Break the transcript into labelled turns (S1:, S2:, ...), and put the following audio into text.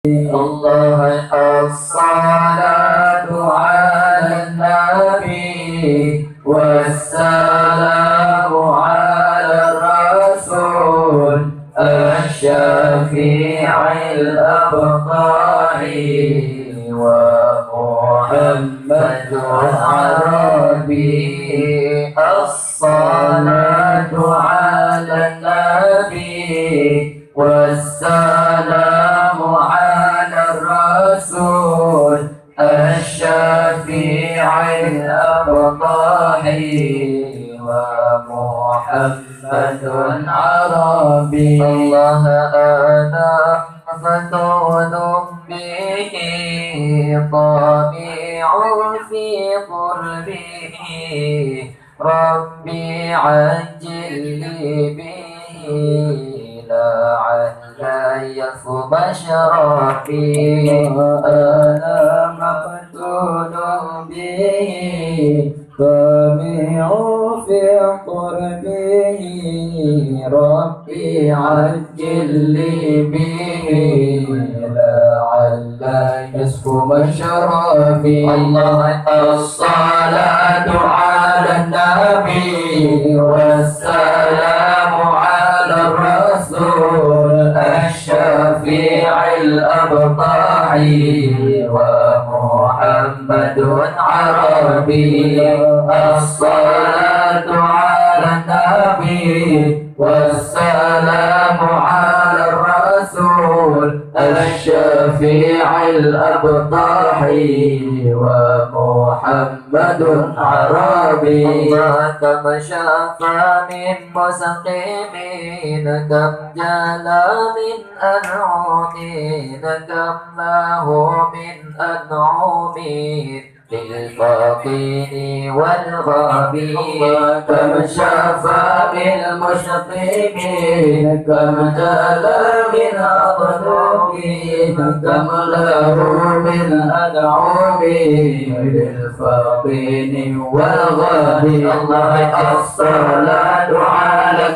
S1: الله الصلاة على النبي والسلام على الرسول الشفيع الأبطال ومحمد العربي. الصلاة على النبي والسلام على الرسول الشفيع الأبطال ومحمد عربي. الله أنا فتون به طامع في قربه ربي عجل لي به لعل يفض شرفي. أنا مفتون به طامع في قربه ربي عجل لي به لعل يسكب شرفي. الله الصلاة على النبي والسلام على الرسول الشفيع الأبطال ومحمد عربي. الصلاة على النبي والسلام على الرسول الشفيع الأبطال ومحمد عربي. الله كم شفى من مسقيمين كم جلى من أنعمين كم له من أنعمين للفاقين والغابين. كم شفى من المشقين كم جلى من أظلمين كم له من أنعمين للفاقين والغابين. الله الصلاة على